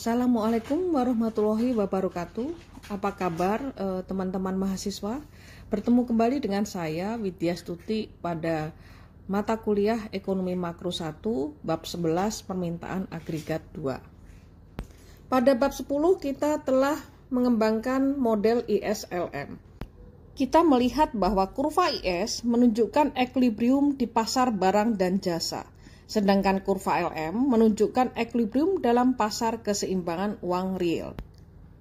Assalamualaikum warahmatullahi wabarakatuh. Apa kabar teman-teman mahasiswa? Bertemu kembali dengan saya Widya Stuti pada mata kuliah Ekonomi Makro 1 bab 11 permintaan agregat 2. Pada bab 10 kita telah mengembangkan model ISLM. Kita melihat bahwa kurva IS menunjukkan equilibrium di pasar barang dan jasa. Sedangkan kurva LM menunjukkan equilibrium dalam pasar keseimbangan uang real.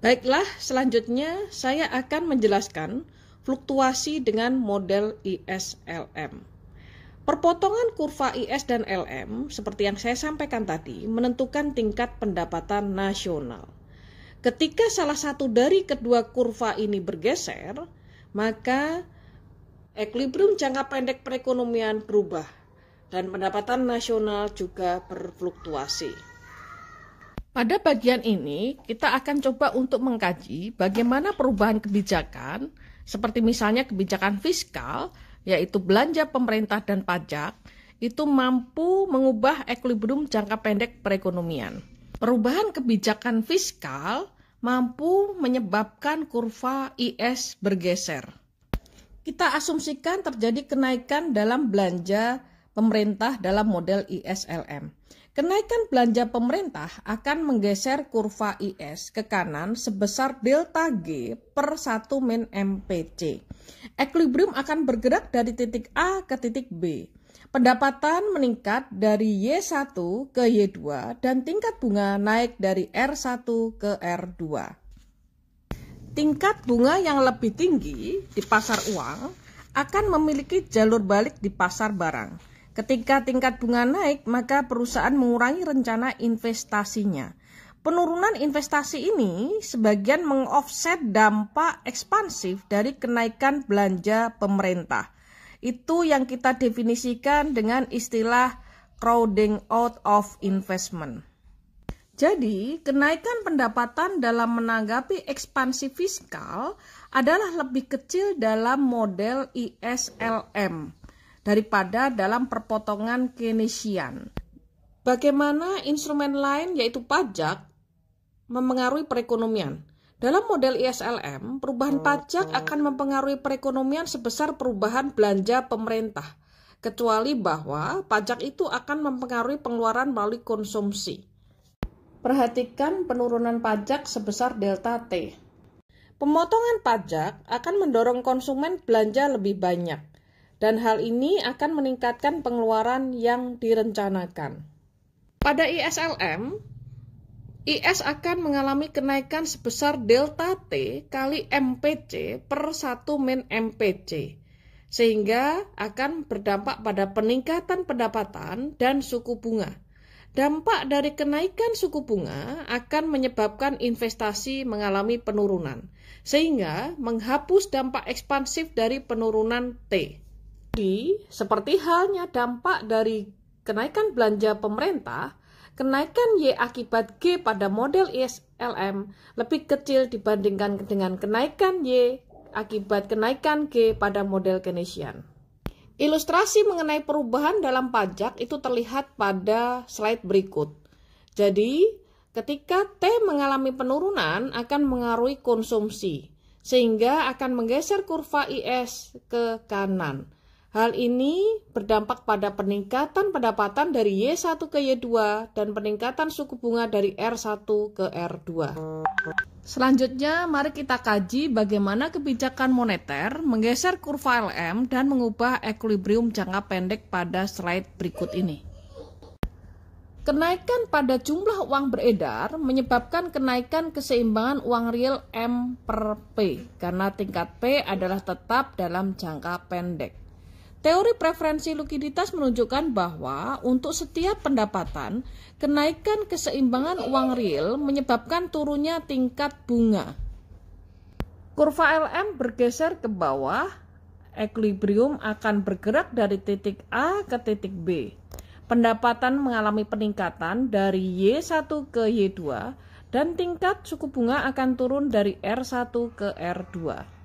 Baiklah, selanjutnya saya akan menjelaskan fluktuasi dengan model ISLM. Perpotongan kurva IS dan LM, seperti yang saya sampaikan tadi, menentukan tingkat pendapatan nasional. Ketika salah satu dari kedua kurva ini bergeser, maka equilibrium jangka pendek perekonomian berubah dan pendapatan nasional juga berfluktuasi. Pada bagian ini, kita akan coba untuk mengkaji bagaimana perubahan kebijakan, seperti misalnya kebijakan fiskal, yaitu belanja pemerintah dan pajak, itu mampu mengubah equilibrium jangka pendek perekonomian. Perubahan kebijakan fiskal mampu menyebabkan kurva IS bergeser. Kita asumsikan terjadi kenaikan dalam belanja pemerintah dalam model ISLM. Kenaikan belanja pemerintah akan menggeser kurva IS ke kanan sebesar delta G per 1 min MPC. Equilibrium akan bergerak dari titik A ke titik B. Pendapatan meningkat dari Y1 ke Y2 dan tingkat bunga naik dari R1 ke R2. Tingkat bunga yang lebih tinggi di pasar uang akan memiliki jalur balik di pasar barang. Ketika tingkat bunga naik, maka perusahaan mengurangi rencana investasinya. Penurunan investasi ini sebagian mengoffset dampak ekspansif dari kenaikan belanja pemerintah. Itu yang kita definisikan dengan istilah crowding out of investment. Jadi, kenaikan pendapatan dalam menanggapi ekspansi fiskal adalah lebih kecil dalam model ISLM daripada dalam perpotongan Keynesian. Bagaimana instrumen lain yaitu pajak mempengaruhi perekonomian? Dalam model ISLM, perubahan pajak akan mempengaruhi perekonomian sebesar perubahan belanja pemerintah, kecuali bahwa pajak itu akan mempengaruhi pengeluaran melalui konsumsi. Perhatikan penurunan pajak sebesar delta T. Pemotongan pajak akan mendorong konsumen belanja lebih banyak, dan hal ini akan meningkatkan pengeluaran yang direncanakan. Pada ISLM, IS akan mengalami kenaikan sebesar delta T kali MPC per 1 min MPC, sehingga akan berdampak pada peningkatan pendapatan dan suku bunga. Dampak dari kenaikan suku bunga akan menyebabkan investasi mengalami penurunan, sehingga menghapus dampak ekspansif dari penurunan T. Jadi, seperti halnya dampak dari kenaikan belanja pemerintah, kenaikan Y akibat G pada model ISLM lebih kecil dibandingkan dengan kenaikan Y akibat kenaikan G pada model Keynesian. Ilustrasi mengenai perubahan dalam pajak itu terlihat pada slide berikut. Jadi, ketika T mengalami penurunan akan mengaruhi konsumsi, sehingga akan menggeser kurva IS ke kanan. Hal ini berdampak pada peningkatan pendapatan dari Y1 ke Y2 dan peningkatan suku bunga dari R1 ke R2. Selanjutnya, mari kita kaji bagaimana kebijakan moneter menggeser kurva LM dan mengubah equilibrium jangka pendek pada slide berikut ini. Kenaikan pada jumlah uang beredar menyebabkan kenaikan keseimbangan uang real M per P, karena tingkat P adalah tetap dalam jangka pendek. Teori preferensi likuiditas menunjukkan bahwa untuk setiap pendapatan, kenaikan keseimbangan uang real menyebabkan turunnya tingkat bunga. Kurva LM bergeser ke bawah, equilibrium akan bergerak dari titik A ke titik B. Pendapatan mengalami peningkatan dari Y1 ke Y2, dan tingkat suku bunga akan turun dari R1 ke R2.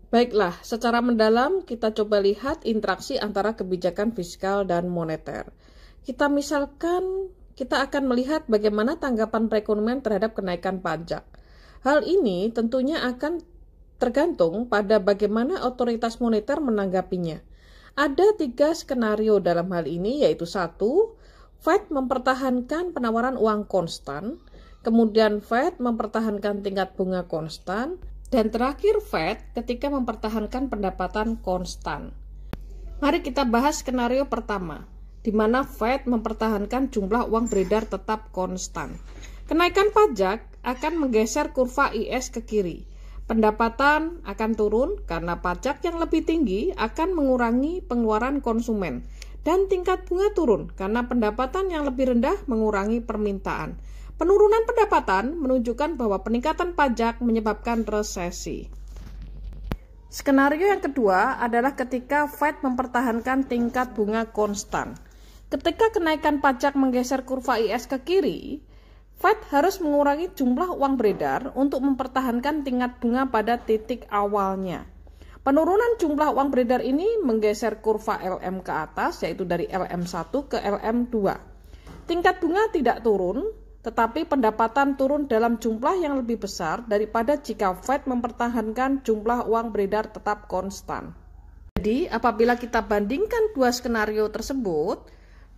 Baiklah, secara mendalam kita coba lihat interaksi antara kebijakan fiskal dan moneter. Kita misalkan kita akan melihat bagaimana tanggapan perekonomian terhadap kenaikan pajak. Hal ini tentunya akan tergantung pada bagaimana otoritas moneter menanggapinya. Ada 3 skenario dalam hal ini, yaitu 1, Fed mempertahankan penawaran uang konstan, kemudian Fed mempertahankan tingkat bunga konstan, dan terakhir Fed ketika mempertahankan pendapatan konstan. Mari kita bahas skenario pertama, di mana Fed mempertahankan jumlah uang beredar tetap konstan. Kenaikan pajak akan menggeser kurva IS ke kiri. Pendapatan akan turun karena pajak yang lebih tinggi akan mengurangi pengeluaran konsumen, dan tingkat bunga turun karena pendapatan yang lebih rendah mengurangi permintaan. Penurunan pendapatan menunjukkan bahwa peningkatan pajak menyebabkan resesi. Skenario yang kedua adalah ketika Fed mempertahankan tingkat bunga konstan. Ketika kenaikan pajak menggeser kurva IS ke kiri, Fed harus mengurangi jumlah uang beredar untuk mempertahankan tingkat bunga pada titik awalnya. Penurunan jumlah uang beredar ini menggeser kurva LM ke atas, yaitu dari LM1 ke LM2. Tingkat bunga tidak turun, tetapi pendapatan turun dalam jumlah yang lebih besar daripada jika Fed mempertahankan jumlah uang beredar tetap konstan. Jadi, apabila kita bandingkan 2 skenario tersebut,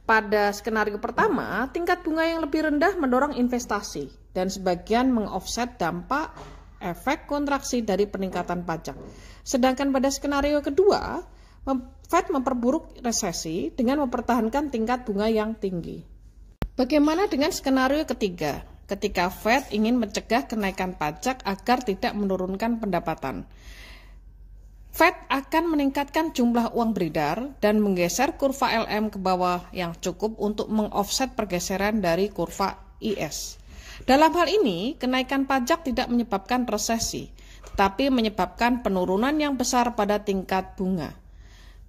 pada skenario pertama, tingkat bunga yang lebih rendah mendorong investasi dan sebagian mengoffset dampak efek kontraksi dari peningkatan pajak. Sedangkan pada skenario kedua, Fed memperburuk resesi dengan mempertahankan tingkat bunga yang tinggi. Bagaimana dengan skenario ketiga, ketika Fed ingin mencegah kenaikan pajak agar tidak menurunkan pendapatan? Fed akan meningkatkan jumlah uang beredar dan menggeser kurva LM ke bawah yang cukup untuk mengoffset pergeseran dari kurva IS. Dalam hal ini, kenaikan pajak tidak menyebabkan resesi, tetapi menyebabkan penurunan yang besar pada tingkat bunga.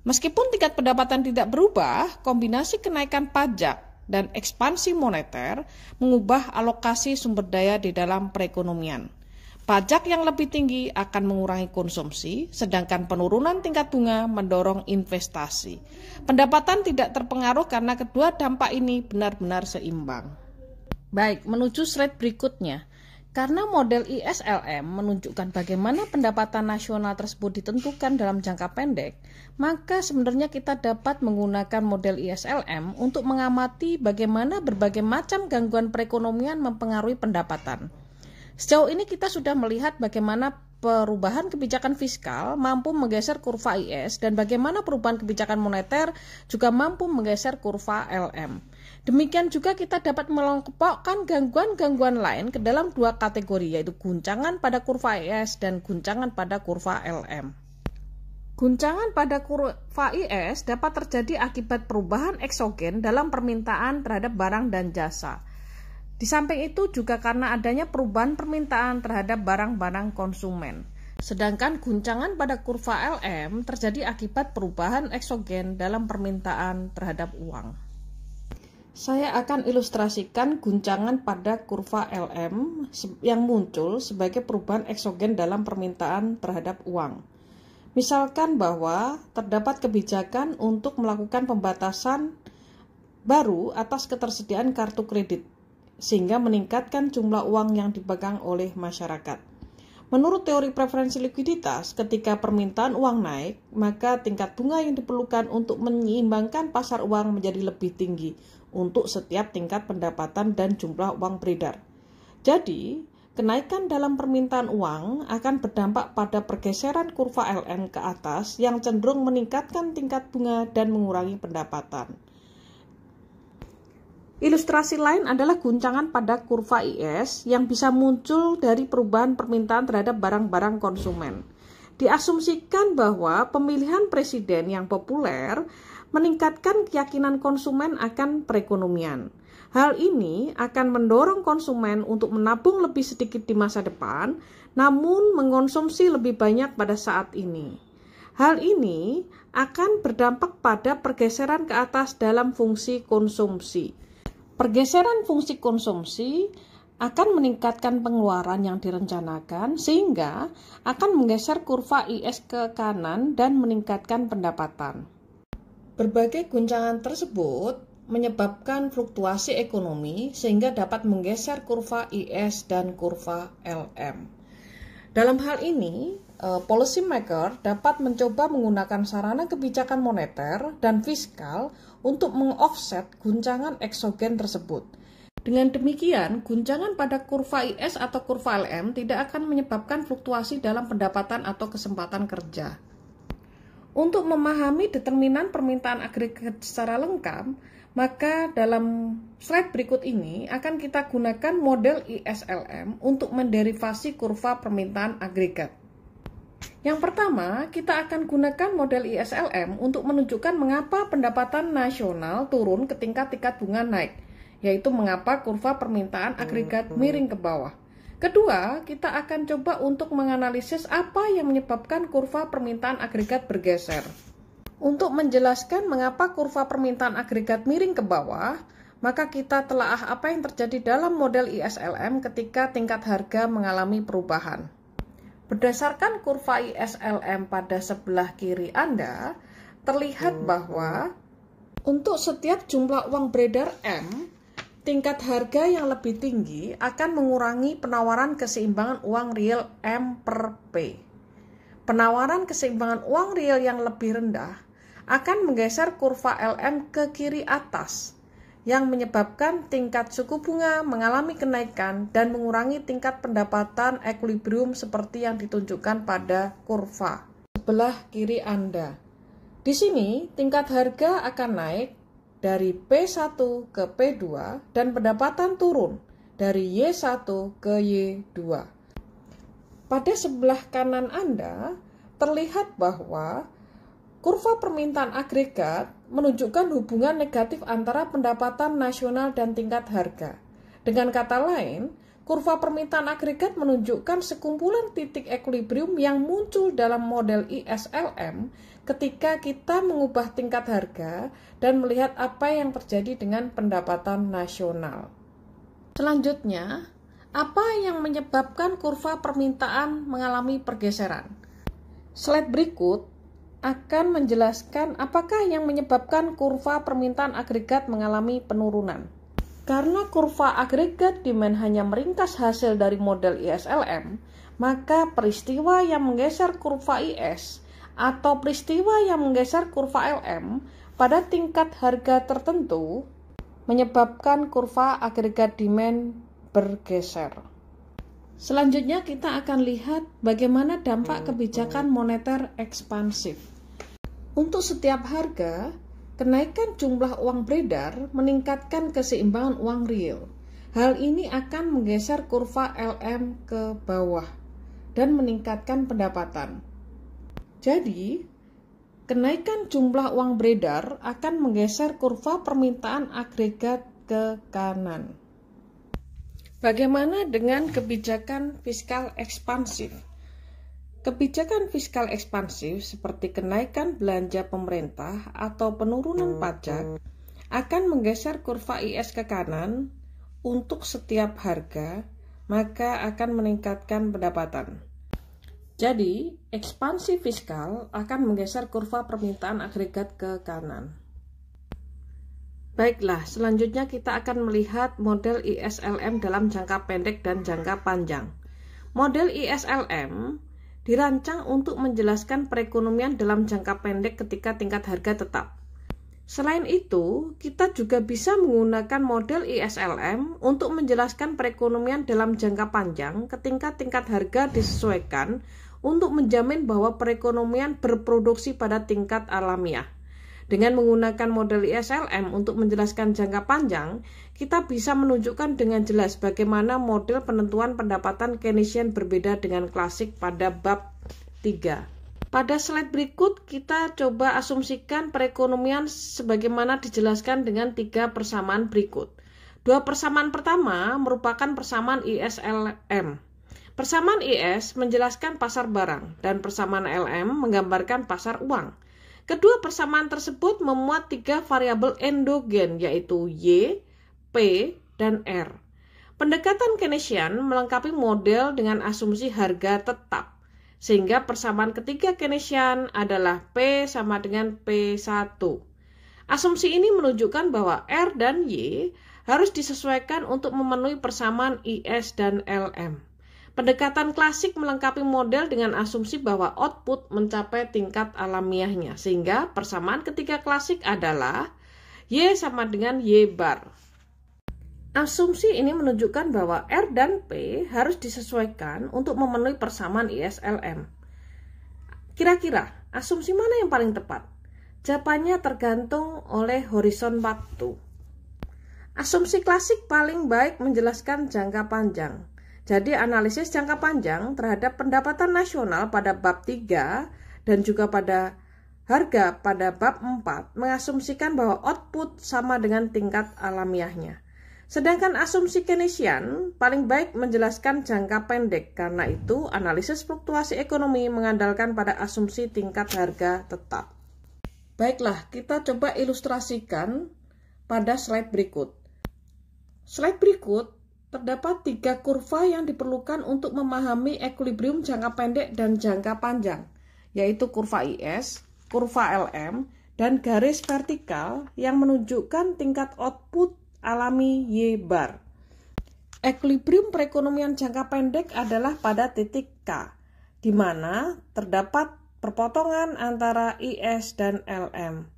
Meskipun tingkat pendapatan tidak berubah, kombinasi kenaikan pajak dan ekspansi moneter mengubah alokasi sumber daya di dalam perekonomian. Pajak yang lebih tinggi akan mengurangi konsumsi, sedangkan penurunan tingkat bunga mendorong investasi. Pendapatan tidak terpengaruh karena kedua dampak ini benar-benar seimbang. Baik, menuju slide berikutnya. Karena model ISLM menunjukkan bagaimana pendapatan nasional tersebut ditentukan dalam jangka pendek, maka sebenarnya kita dapat menggunakan model ISLM untuk mengamati bagaimana berbagai macam gangguan perekonomian mempengaruhi pendapatan. Sejauh ini kita sudah melihat bagaimana perubahan kebijakan fiskal mampu menggeser kurva IS dan bagaimana perubahan kebijakan moneter juga mampu menggeser kurva LM. Demikian juga kita dapat mengelompokkan gangguan-gangguan lain ke dalam 2 kategori, yaitu guncangan pada kurva IS dan guncangan pada kurva LM. Guncangan pada kurva IS dapat terjadi akibat perubahan eksogen dalam permintaan terhadap barang dan jasa. Di samping itu juga karena adanya perubahan permintaan terhadap barang-barang konsumen. Sedangkan guncangan pada kurva LM terjadi akibat perubahan eksogen dalam permintaan terhadap uang. Saya akan ilustrasikan guncangan pada kurva LM yang muncul sebagai perubahan eksogen dalam permintaan terhadap uang. Misalkan bahwa terdapat kebijakan untuk melakukan pembatasan baru atas ketersediaan kartu kredit, sehingga meningkatkan jumlah uang yang dipegang oleh masyarakat. Menurut teori preferensi likuiditas, ketika permintaan uang naik, maka tingkat bunga yang diperlukan untuk menyeimbangkan pasar uang menjadi lebih tinggi untuk setiap tingkat pendapatan dan jumlah uang beredar. Jadi, kenaikan dalam permintaan uang akan berdampak pada pergeseran kurva LM ke atas yang cenderung meningkatkan tingkat bunga dan mengurangi pendapatan. Ilustrasi lain adalah guncangan pada kurva IS yang bisa muncul dari perubahan permintaan terhadap barang-barang konsumen. Diasumsikan bahwa pemilihan presiden yang populer meningkatkan keyakinan konsumen akan perekonomian. Hal ini akan mendorong konsumen untuk menabung lebih sedikit di masa depan, namun mengonsumsi lebih banyak pada saat ini. Hal ini akan berdampak pada pergeseran ke atas dalam fungsi konsumsi. Pergeseran fungsi konsumsi akan meningkatkan pengeluaran yang direncanakan sehingga akan menggeser kurva IS ke kanan dan meningkatkan pendapatan. Berbagai guncangan tersebut menyebabkan fluktuasi ekonomi sehingga dapat menggeser kurva IS dan kurva LM. Dalam hal ini, policy maker dapat mencoba menggunakan sarana kebijakan moneter dan fiskal untuk mengoffset guncangan eksogen tersebut. Dengan demikian, guncangan pada kurva IS atau kurva LM tidak akan menyebabkan fluktuasi dalam pendapatan atau kesempatan kerja. Untuk memahami determinan permintaan agregat secara lengkap, maka dalam slide berikut ini akan kita gunakan model ISLM untuk menderivasi kurva permintaan agregat. Yang pertama, kita akan gunakan model ISLM untuk menunjukkan mengapa pendapatan nasional turun ketika tingkat bunga naik, yaitu mengapa kurva permintaan agregat miring ke bawah. Kedua, kita akan coba untuk menganalisis apa yang menyebabkan kurva permintaan agregat bergeser. Untuk menjelaskan mengapa kurva permintaan agregat miring ke bawah, maka kita telaah apa yang terjadi dalam model ISLM ketika tingkat harga mengalami perubahan. Berdasarkan kurva ISLM pada sebelah kiri Anda, terlihat bahwa untuk setiap jumlah uang beredar M, tingkat harga yang lebih tinggi akan mengurangi penawaran keseimbangan uang real M per P. Penawaran keseimbangan uang real yang lebih rendah akan menggeser kurva LM ke kiri atas, yang menyebabkan tingkat suku bunga mengalami kenaikan dan mengurangi tingkat pendapatan equilibrium seperti yang ditunjukkan pada kurva sebelah kiri Anda. Di sini, tingkat harga akan naik dari P1 ke P2 dan pendapatan turun dari Y1 ke Y2. Pada sebelah kanan Anda terlihat bahwa kurva permintaan agregat menunjukkan hubungan negatif antara pendapatan nasional dan tingkat harga. Dengan kata lain, kurva permintaan agregat menunjukkan sekumpulan titik equilibrium yang muncul dalam model ISLM ketika kita mengubah tingkat harga dan melihat apa yang terjadi dengan pendapatan nasional. Selanjutnya, apa yang menyebabkan kurva permintaan mengalami pergeseran? Slide berikut akan menjelaskan apakah yang menyebabkan kurva permintaan agregat mengalami penurunan. Karena kurva agregat demand hanya meringkas hasil dari model ISLM, maka peristiwa yang menggeser kurva IS atau peristiwa yang menggeser kurva LM pada tingkat harga tertentu menyebabkan kurva agregat demand bergeser. Selanjutnya kita akan lihat bagaimana dampak kebijakan moneter ekspansif. Untuk setiap harga, kenaikan jumlah uang beredar meningkatkan keseimbangan uang real. Hal ini akan menggeser kurva LM ke bawah dan meningkatkan pendapatan. Jadi, kenaikan jumlah uang beredar akan menggeser kurva permintaan agregat ke kanan. Bagaimana dengan kebijakan fiskal ekspansif? Kebijakan fiskal ekspansif seperti kenaikan belanja pemerintah atau penurunan pajak akan menggeser kurva IS ke kanan untuk setiap harga, maka akan meningkatkan pendapatan. Jadi, ekspansi fiskal akan menggeser kurva permintaan agregat ke kanan. Baiklah, selanjutnya kita akan melihat model ISLM dalam jangka pendek dan jangka panjang. Model ISLM dirancang untuk menjelaskan perekonomian dalam jangka pendek ketika tingkat harga tetap. Selain itu, kita juga bisa menggunakan model ISLM untuk menjelaskan perekonomian dalam jangka panjang ketika tingkat harga disesuaikan untuk menjamin bahwa perekonomian berproduksi pada tingkat alamiah. Dengan menggunakan model ISLM untuk menjelaskan jangka panjang, kita bisa menunjukkan dengan jelas bagaimana model penentuan pendapatan Keynesian berbeda dengan klasik pada bab 3. Pada slide berikut, kita coba asumsikan perekonomian sebagaimana dijelaskan dengan 3 persamaan berikut. 2 persamaan pertama merupakan persamaan ISLM. Persamaan IS menjelaskan pasar barang, dan persamaan LM menggambarkan pasar uang. Kedua persamaan tersebut memuat 3 variabel endogen, yaitu Y, P, dan R. Pendekatan Keynesian melengkapi model dengan asumsi harga tetap, sehingga persamaan ketiga Keynesian adalah P sama dengan P1. Asumsi ini menunjukkan bahwa R dan Y harus disesuaikan untuk memenuhi persamaan IS dan LM. Pendekatan klasik melengkapi model dengan asumsi bahwa output mencapai tingkat alamiahnya, sehingga persamaan ketiga klasik adalah Y sama dengan Y bar. Asumsi ini menunjukkan bahwa R dan P harus disesuaikan untuk memenuhi persamaan IS-LM. Kira-kira asumsi mana yang paling tepat? Jawabannya tergantung oleh horizon waktu. Asumsi klasik paling baik menjelaskan jangka panjang. Jadi analisis jangka panjang terhadap pendapatan nasional pada bab 3 dan juga pada harga pada bab 4 mengasumsikan bahwa output sama dengan tingkat alamiahnya. Sedangkan asumsi Keynesian paling baik menjelaskan jangka pendek, karena itu analisis fluktuasi ekonomi mengandalkan pada asumsi tingkat harga tetap. Baiklah, kita coba ilustrasikan pada slide berikut. Slide berikut terdapat 3 kurva yang diperlukan untuk memahami equilibrium jangka pendek dan jangka panjang, yaitu kurva IS, kurva LM, dan garis vertikal yang menunjukkan tingkat output alami Y bar. Equilibrium perekonomian jangka pendek adalah pada titik K, di mana terdapat perpotongan antara IS dan LM.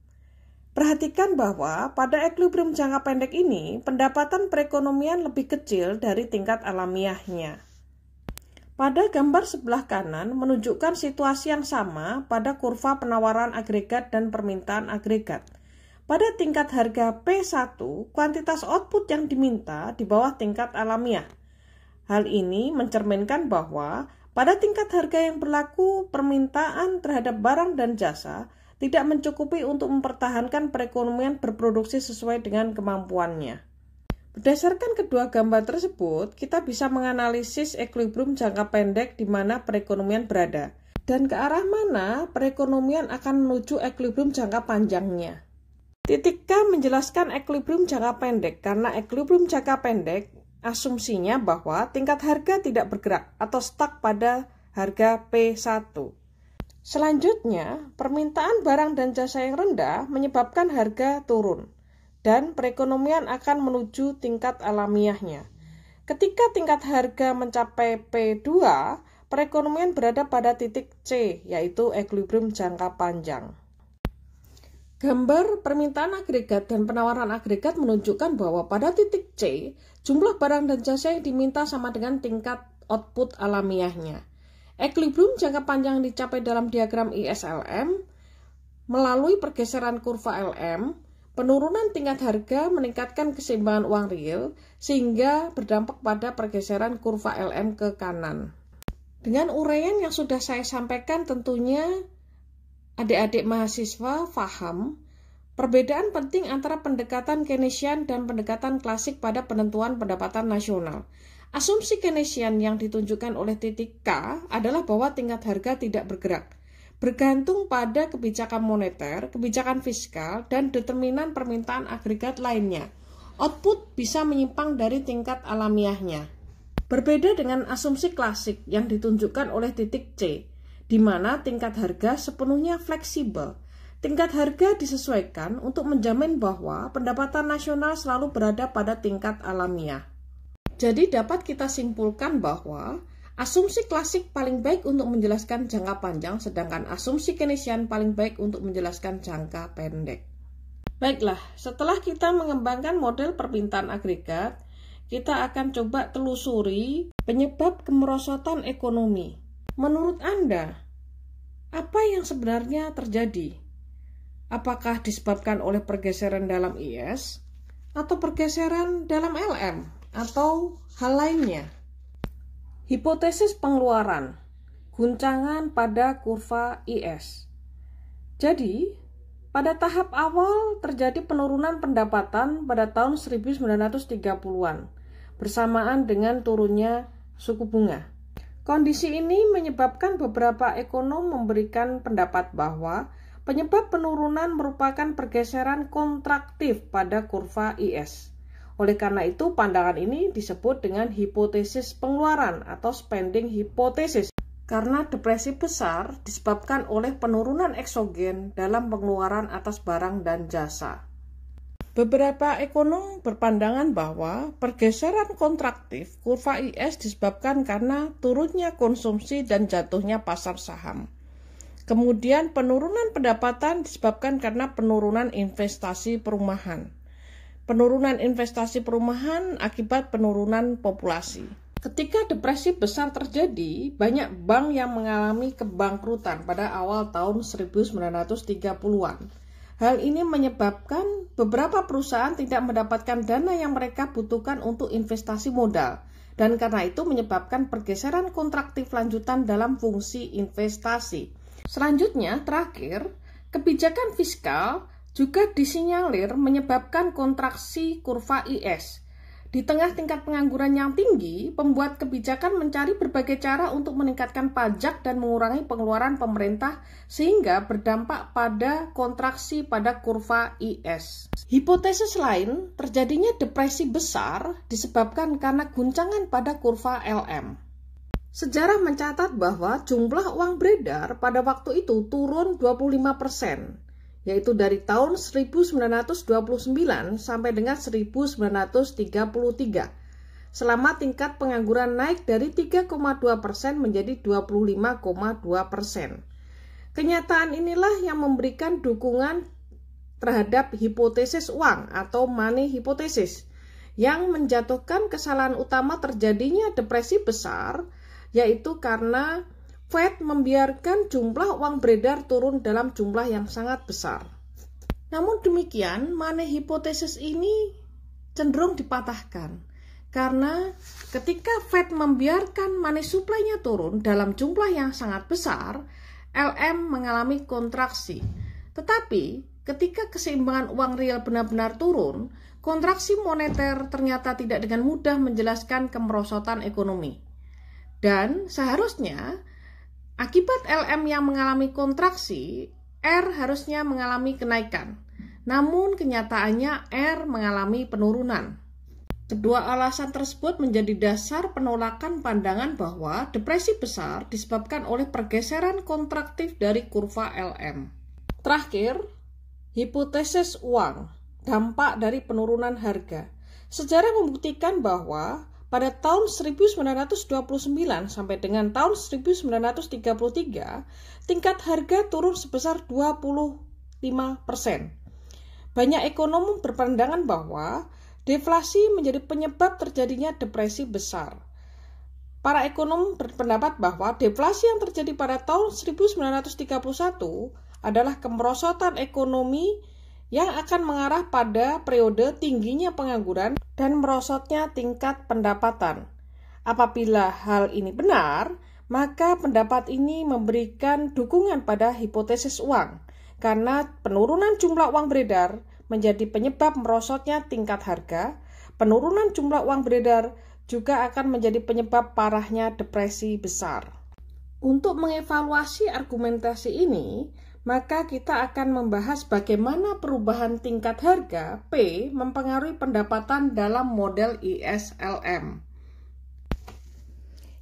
Perhatikan bahwa pada equilibrium jangka pendek ini, pendapatan perekonomian lebih kecil dari tingkat alamiahnya. Pada gambar sebelah kanan menunjukkan situasi yang sama pada kurva penawaran agregat dan permintaan agregat. Pada tingkat harga P1, kuantitas output yang diminta di bawah tingkat alamiah. Hal ini mencerminkan bahwa pada tingkat harga yang berlaku, permintaan terhadap barang dan jasa tidak mencukupi untuk mempertahankan perekonomian berproduksi sesuai dengan kemampuannya. Berdasarkan kedua gambar tersebut, kita bisa menganalisis equilibrium jangka pendek di mana perekonomian berada, dan ke arah mana perekonomian akan menuju equilibrium jangka panjangnya. Titik K menjelaskan equilibrium jangka pendek, karena equilibrium jangka pendek asumsinya bahwa tingkat harga tidak bergerak atau stuck pada harga P1. Selanjutnya, permintaan barang dan jasa yang rendah menyebabkan harga turun, dan perekonomian akan menuju tingkat alamiahnya. Ketika tingkat harga mencapai P2, perekonomian berada pada titik C, yaitu equilibrium jangka panjang. Gambar permintaan agregat dan penawaran agregat menunjukkan bahwa pada titik C, jumlah barang dan jasa yang diminta sama dengan tingkat output alamiahnya. Equilibrium jangka panjang dicapai dalam diagram ISLM melalui pergeseran kurva LM. Penurunan tingkat harga meningkatkan keseimbangan uang real sehingga berdampak pada pergeseran kurva LM ke kanan. Dengan uraian yang sudah saya sampaikan, tentunya adik-adik mahasiswa paham perbedaan penting antara pendekatan Keynesian dan pendekatan klasik pada penentuan pendapatan nasional. Asumsi Keynesian yang ditunjukkan oleh titik K adalah bahwa tingkat harga tidak bergerak, bergantung pada kebijakan moneter, kebijakan fiskal, dan determinan permintaan agregat lainnya. Output bisa menyimpang dari tingkat alamiahnya. Berbeda dengan asumsi klasik yang ditunjukkan oleh titik C, di mana tingkat harga sepenuhnya fleksibel. Tingkat harga disesuaikan untuk menjamin bahwa pendapatan nasional selalu berada pada tingkat alamiah. Jadi dapat kita simpulkan bahwa asumsi klasik paling baik untuk menjelaskan jangka panjang, sedangkan asumsi Keynesian paling baik untuk menjelaskan jangka pendek. Baiklah, setelah kita mengembangkan model permintaan agregat, kita akan coba telusuri penyebab kemerosotan ekonomi. Menurut Anda, apa yang sebenarnya terjadi? Apakah disebabkan oleh pergeseran dalam IS atau pergeseran dalam LM? Atau hal lainnya? Hipotesis pengeluaran, guncangan pada kurva IS. Jadi, pada tahap awal terjadi penurunan pendapatan pada tahun 1930-an, bersamaan dengan turunnya suku bunga. Kondisi ini menyebabkan beberapa ekonom memberikan pendapat bahwa penyebab penurunan merupakan pergeseran kontraktif pada kurva IS. Oleh karena itu, pandangan ini disebut dengan hipotesis pengeluaran atau spending hypothesis. karena depresi besar disebabkan oleh penurunan eksogen dalam pengeluaran atas barang dan jasa. Beberapa ekonom berpandangan bahwa pergeseran kontraktif kurva IS disebabkan karena turunnya konsumsi dan jatuhnya pasar saham. Kemudian penurunan pendapatan disebabkan karena penurunan investasi perumahan. Penurunan investasi perumahan akibat penurunan populasi. Ketika depresi besar terjadi, banyak bank yang mengalami kebangkrutan pada awal tahun 1930-an. Hal ini menyebabkan beberapa perusahaan tidak mendapatkan dana yang mereka butuhkan untuk investasi modal, dan karena itu menyebabkan pergeseran kontraktif lanjutan dalam fungsi investasi. Selanjutnya, terakhir, kebijakan fiskal juga disinyalir menyebabkan kontraksi kurva IS. Di tengah tingkat pengangguran yang tinggi, pembuat kebijakan mencari berbagai cara untuk meningkatkan pajak dan mengurangi pengeluaran pemerintah sehingga berdampak pada kontraksi pada kurva IS. Hipotesis lain, terjadinya depresi besar disebabkan karena guncangan pada kurva LM. Sejarah mencatat bahwa jumlah uang beredar pada waktu itu turun 25%. Yaitu dari tahun 1929 sampai dengan 1933, selama tingkat pengangguran naik dari 3,2% menjadi 25,2%. Kenyataan inilah yang memberikan dukungan terhadap hipotesis uang atau money hypothesis, yang menjatuhkan kesalahan utama terjadinya depresi besar, yaitu karena Fed membiarkan jumlah uang beredar turun dalam jumlah yang sangat besar. Namun demikian, money hypothesis ini cenderung dipatahkan. Karena ketika Fed membiarkan money supply-nya turun dalam jumlah yang sangat besar, LM mengalami kontraksi. Tetapi ketika keseimbangan uang real benar-benar turun, kontraksi moneter ternyata tidak dengan mudah menjelaskan kemerosotan ekonomi. Dan seharusnya akibat LM yang mengalami kontraksi, R harusnya mengalami kenaikan. Namun kenyataannya R mengalami penurunan. Kedua alasan tersebut menjadi dasar penolakan pandangan bahwa depresi besar disebabkan oleh pergeseran kontraktif dari kurva LM. Terakhir, hipotesis uang, dampak dari penurunan harga. Sejarah membuktikan bahwa pada tahun 1929 sampai dengan tahun 1933, tingkat harga turun sebesar 25%. Banyak ekonom berpandangan bahwa deflasi menjadi penyebab terjadinya depresi besar. Para ekonom berpendapat bahwa deflasi yang terjadi pada tahun 1931 adalah kemerosotan ekonomi yang akan mengarah pada periode tingginya pengangguran dan merosotnya tingkat pendapatan. Apabila hal ini benar, maka pendapat ini memberikan dukungan pada hipotesis uang, karena penurunan jumlah uang beredar menjadi penyebab merosotnya tingkat harga. Penurunan jumlah uang beredar juga akan menjadi penyebab parahnya depresi besar. Untuk mengevaluasi argumentasi ini, maka kita akan membahas bagaimana perubahan tingkat harga P mempengaruhi pendapatan dalam model ISLM.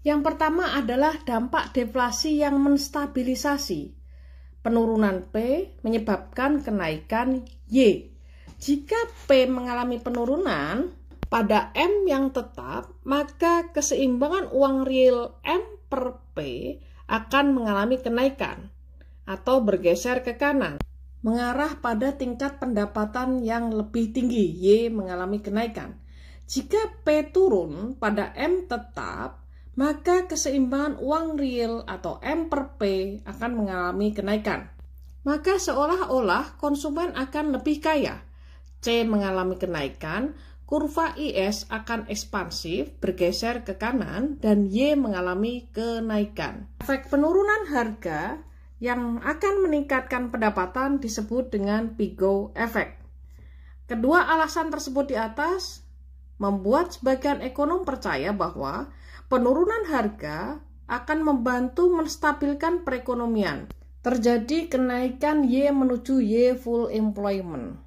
Yang pertama adalah dampak deflasi yang menstabilisasi. Penurunan P menyebabkan kenaikan Y. Jika P mengalami penurunan pada M yang tetap, maka keseimbangan uang real M per P akan mengalami kenaikan atau bergeser ke kanan, mengarah pada tingkat pendapatan yang lebih tinggi, Y mengalami kenaikan. Jika P turun pada M tetap, maka keseimbangan uang real atau M per P akan mengalami kenaikan. Maka seolah-olah konsumen akan lebih kaya. C mengalami kenaikan, kurva IS akan ekspansif, bergeser ke kanan, dan Y mengalami kenaikan. Efek penurunan harga yang akan meningkatkan pendapatan disebut dengan Pigot effect. Kedua alasan tersebut di atas membuat sebagian ekonom percaya bahwa penurunan harga akan membantu menstabilkan perekonomian. Terjadi kenaikan Y menuju Y full employment.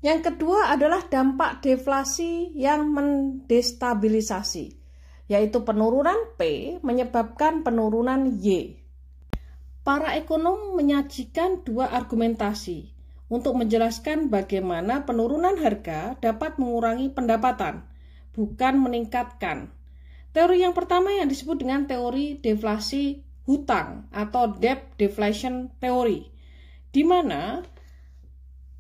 Yang kedua adalah dampak deflasi yang mendestabilisasi. yaitu penurunan P menyebabkan penurunan Y. Para ekonom menyajikan dua argumentasi untuk menjelaskan bagaimana penurunan harga dapat mengurangi pendapatan, bukan meningkatkan. Teori yang pertama yang disebut dengan teori deflasi hutang atau debt deflation theory, di mana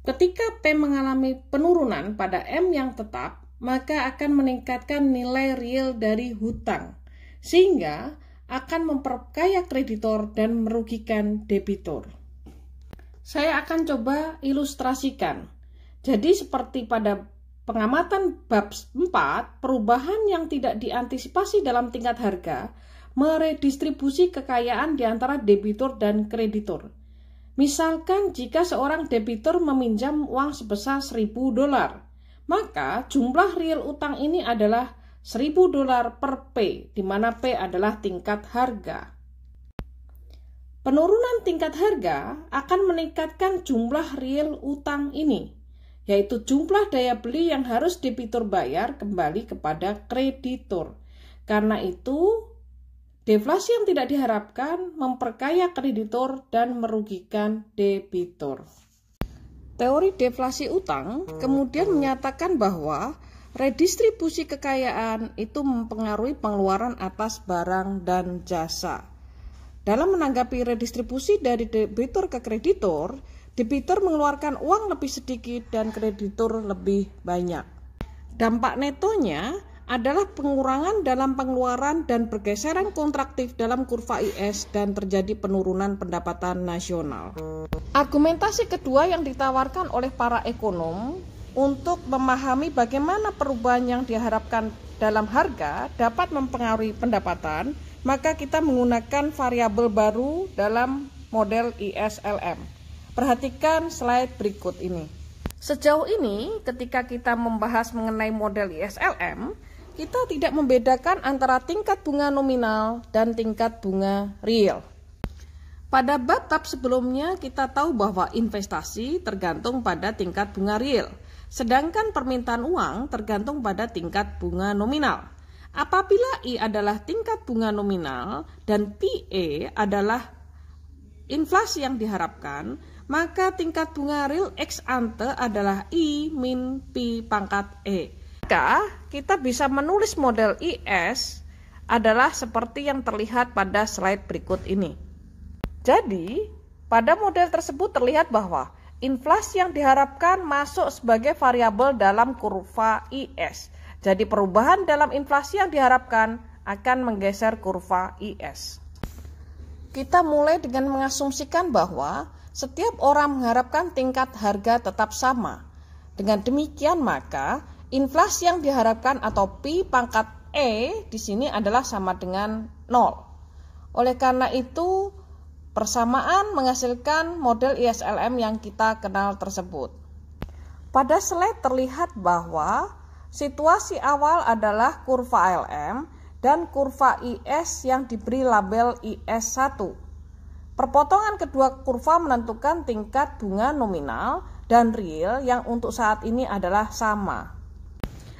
ketika P mengalami penurunan pada M yang tetap, maka akan meningkatkan nilai real dari hutang, sehingga akan memperkaya kreditor dan merugikan debitur. Saya akan coba ilustrasikan. Jadi seperti pada pengamatan bab 4, perubahan yang tidak diantisipasi dalam tingkat harga meredistribusi kekayaan di antara debitur dan kreditur. Misalkan jika seorang debitur meminjam uang sebesar $1.000, maka jumlah real utang ini adalah $1.000 per P, di mana P adalah tingkat harga. Penurunan tingkat harga akan meningkatkan jumlah real utang ini, yaitu jumlah daya beli yang harus debitur bayar kembali kepada kreditur. Karena itu, deflasi yang tidak diharapkan memperkaya kreditur dan merugikan debitur. Teori deflasi utang kemudian menyatakan bahwa redistribusi kekayaan itu mempengaruhi pengeluaran atas barang dan jasa. Dalam menanggapi redistribusi dari debitur ke kreditur, debitur mengeluarkan uang lebih sedikit dan kreditur lebih banyak. Dampak netonya adalah pengurangan dalam pengeluaran dan pergeseran kontraktif dalam kurva IS dan terjadi penurunan pendapatan nasional. Argumentasi kedua yang ditawarkan oleh para ekonom untuk memahami bagaimana perubahan yang diharapkan dalam harga dapat mempengaruhi pendapatan, maka kita menggunakan variabel baru dalam model ISLM. Perhatikan slide berikut ini. Sejauh ini, ketika kita membahas mengenai model ISLM, kita tidak membedakan antara tingkat bunga nominal dan tingkat bunga real. Pada bab-bab sebelumnya, kita tahu bahwa investasi tergantung pada tingkat bunga real, sedangkan permintaan uang tergantung pada tingkat bunga nominal. Apabila I adalah tingkat bunga nominal dan PE adalah inflasi yang diharapkan, maka tingkat bunga real ex ante adalah I min P pangkat E. Maka kita bisa menulis model IS adalah seperti yang terlihat pada slide berikut ini. Jadi, pada model tersebut terlihat bahwa inflasi yang diharapkan masuk sebagai variabel dalam kurva IS. Jadi perubahan dalam inflasi yang diharapkan akan menggeser kurva IS. Kita mulai dengan mengasumsikan bahwa setiap orang mengharapkan tingkat harga tetap sama. Dengan demikian maka inflasi yang diharapkan atau P pangkat E di sini adalah sama dengan 0. Oleh karena itu, persamaan menghasilkan model ISLM yang kita kenal tersebut. Pada slide terlihat bahwa situasi awal adalah kurva ALM dan kurva IS yang diberi label IS1. Perpotongan kedua kurva menentukan tingkat bunga nominal dan real yang untuk saat ini adalah sama.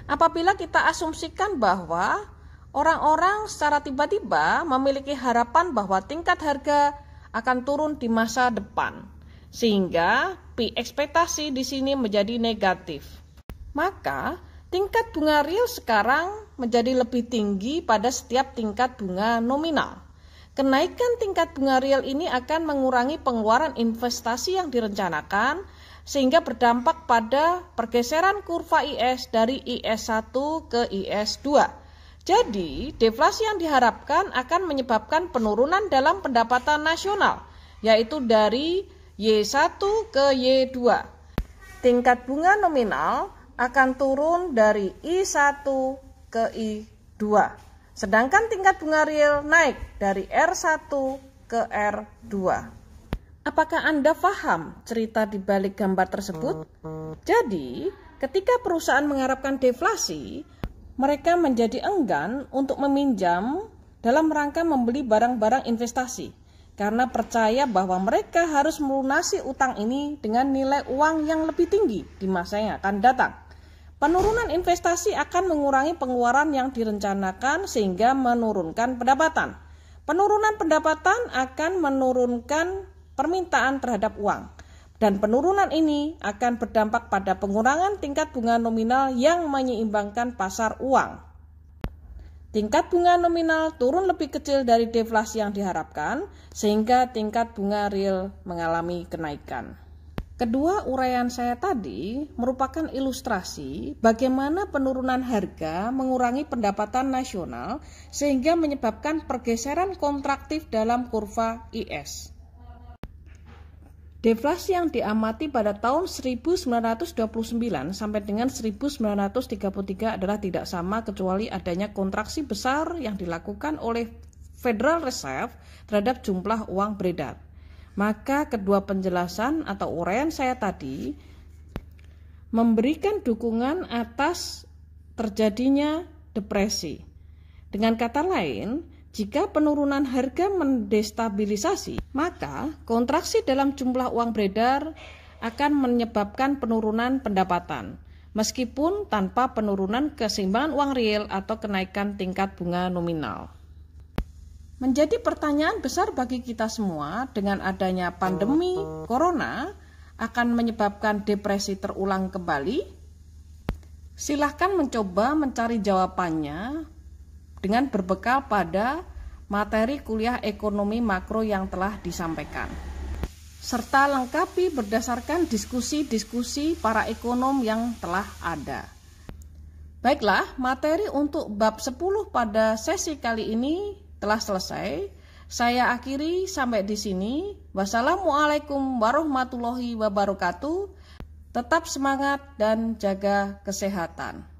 Apabila kita asumsikan bahwa orang-orang secara tiba-tiba memiliki harapan bahwa tingkat harga akan turun di masa depan, sehingga P ekspektasi di sini menjadi negatif. Maka tingkat bunga real sekarang menjadi lebih tinggi pada setiap tingkat bunga nominal. Kenaikan tingkat bunga real ini akan mengurangi pengeluaran investasi yang direncanakan, sehingga berdampak pada pergeseran kurva IS dari IS1 ke IS2. Jadi, deflasi yang diharapkan akan menyebabkan penurunan dalam pendapatan nasional, yaitu dari Y1 ke Y2. Tingkat bunga nominal akan turun dari I1 ke I2. Sedangkan tingkat bunga real naik dari R1 ke R2. Apakah Anda paham cerita di balik gambar tersebut? Jadi, ketika perusahaan mengharapkan deflasi, mereka menjadi enggan untuk meminjam dalam rangka membeli barang-barang investasi karena percaya bahwa mereka harus melunasi utang ini dengan nilai uang yang lebih tinggi di masa yang akan datang. Penurunan investasi akan mengurangi pengeluaran yang direncanakan sehingga menurunkan pendapatan. Penurunan pendapatan akan menurunkan permintaan terhadap uang. Dan penurunan ini akan berdampak pada pengurangan tingkat bunga nominal yang menyeimbangkan pasar uang. Tingkat bunga nominal turun lebih kecil dari deflasi yang diharapkan, sehingga tingkat bunga real mengalami kenaikan. Kedua uraian saya tadi merupakan ilustrasi bagaimana penurunan harga mengurangi pendapatan nasional sehingga menyebabkan pergeseran kontraktif dalam kurva IS. Deflasi yang diamati pada tahun 1929 sampai dengan 1933 adalah tidak sama kecuali adanya kontraksi besar yang dilakukan oleh Federal Reserve terhadap jumlah uang beredar. Maka kedua penjelasan atau uraian saya tadi memberikan dukungan atas terjadinya depresi. Dengan kata lain, jika penurunan harga mendestabilisasi, maka kontraksi dalam jumlah uang beredar akan menyebabkan penurunan pendapatan, meskipun tanpa penurunan keseimbangan uang real atau kenaikan tingkat bunga nominal. Menjadi pertanyaan besar bagi kita semua, dengan adanya pandemi corona akan menyebabkan depresi terulang kembali? Silahkan mencoba mencari jawabannya dengan berbekal pada materi kuliah ekonomi makro yang telah disampaikan, serta lengkapi berdasarkan diskusi-diskusi para ekonom yang telah ada. Baiklah, materi untuk bab 10 pada sesi kali ini telah selesai. Saya akhiri sampai di sini. Wassalamualaikum warahmatullahi wabarakatuh. Tetap semangat dan jaga kesehatan.